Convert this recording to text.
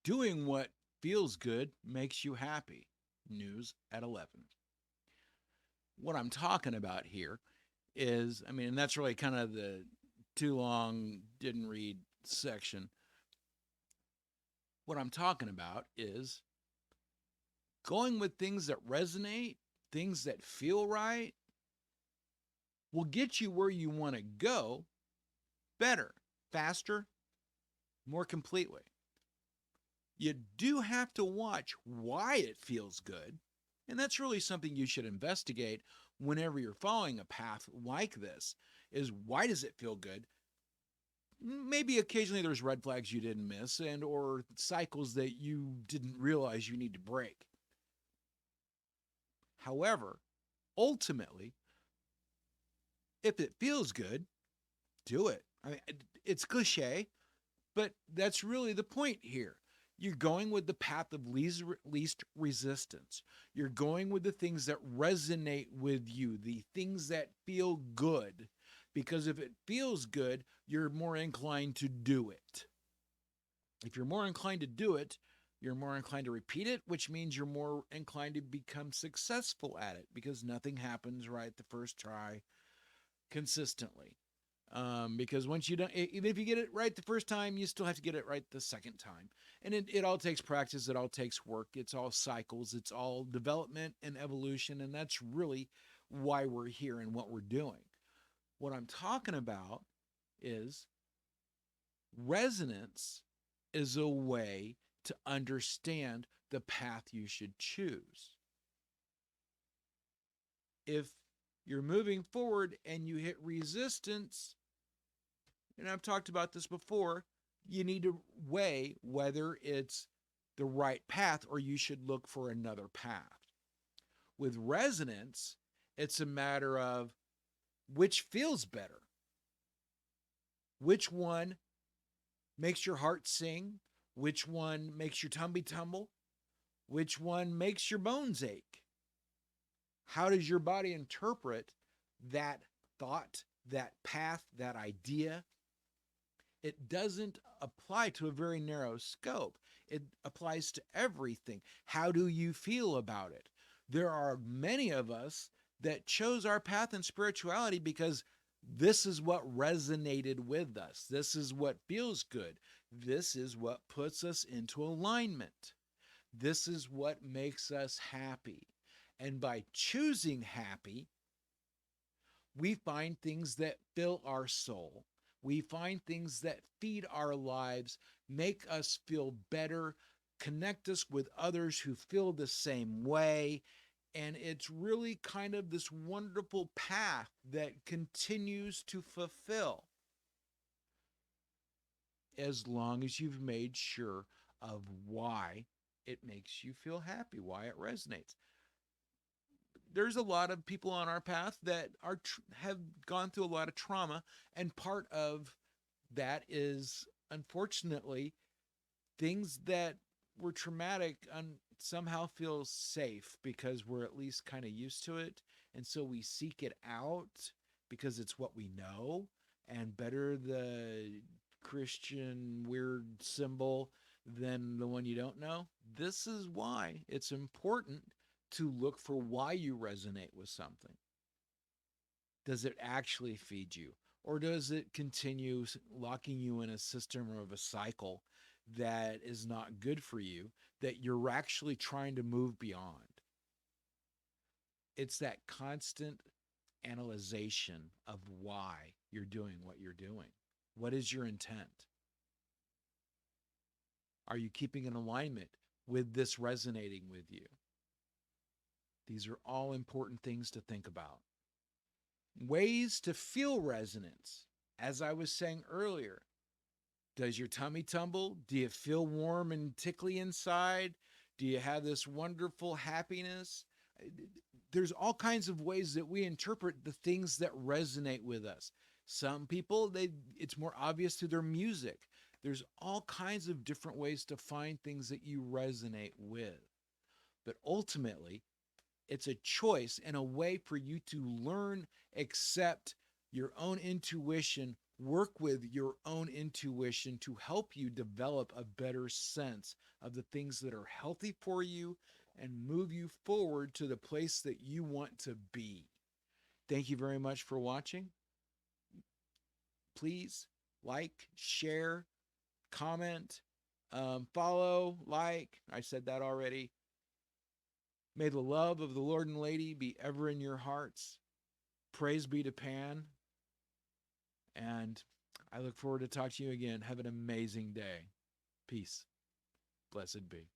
Doing what feels good makes you happy. News at 11. What I'm talking about here is, and that's really kind of the too long, didn't read section. What I'm talking about is going with things that resonate, things that feel right, will get you where you want to go better, faster, more completely. You do have to watch why it feels good. And that's really something you should investigate whenever you're following a path like this is why does it feel good? Maybe occasionally there's red flags you didn't miss and or cycles that you didn't realize you need to break. However, ultimately, if it feels good, do it. It's cliche, but that's really the point here. You're going with the path of least resistance. You're going with the things that resonate with you, the things that feel good. Because if it feels good, you're more inclined to do it. If you're more inclined to do it, you're more inclined to repeat it, which means you're more inclined to become successful at it because nothing happens right the first try consistently. Because once you don't, even if you get it right the first time, you still have to get it right the second time. And it all takes practice, it all takes work, it's all cycles, it's all development and evolution. And that's really why we're here and what we're doing. What I'm talking about is resonance is a way to understand the path you should choose. If you're moving forward and you hit resistance, and I've talked about this before, you need to weigh whether it's the right path or you should look for another path. With resonance, it's a matter of which feels better, which one makes your heart sing, which one makes your tummy tumble, which one makes your bones ache. How does your body interpret that thought, that path, that idea? It doesn't apply to a very narrow scope. It applies to everything. How do you feel about it? There are many of us that chose our path in spirituality because this is what resonated with us. This is what feels good. This is what puts us into alignment. This is what makes us happy. And by choosing happy, we find things that fill our soul. We find things that feed our lives, make us feel better, connect us with others who feel the same way. And it's really kind of this wonderful path that continues to fulfill as long as you've made sure of why it makes you feel happy, why it resonates. There's a lot of people on our path that have gone through a lot of trauma, and part of that is unfortunately things that were traumatic somehow feel safe because we're at least kind of used to it, and so we seek it out because it's what we know, and better the Christian weird symbol than the one you don't know. This is why it's important to look for why you resonate with something. Does it actually feed you? Or does it continue locking you in a system or of a cycle that is not good for you, that you're actually trying to move beyond? It's that constant analyzation of why you're doing what you're doing. What is your intent? Are you keeping in alignment with this resonating with you? These are all important things to think about. Ways to feel resonance. As I was saying earlier, does your tummy tumble? Do you feel warm and tickly inside? Do you have this wonderful happiness? There's all kinds of ways that we interpret the things that resonate with us. Some people, it's more obvious through their music. There's all kinds of different ways to find things that you resonate with. But ultimately, it's a choice and a way for you to learn, accept your own intuition Work with your own intuition to help you develop a better sense of the things that are healthy for you and move you forward to the place that you want to be. Thank you very much for watching. Please like, share, comment, follow, like. I said that already. May the love of the Lord and Lady be ever in your hearts. Praise be to Pan. And I look forward to talking to you again. Have an amazing day. Peace. Blessed be.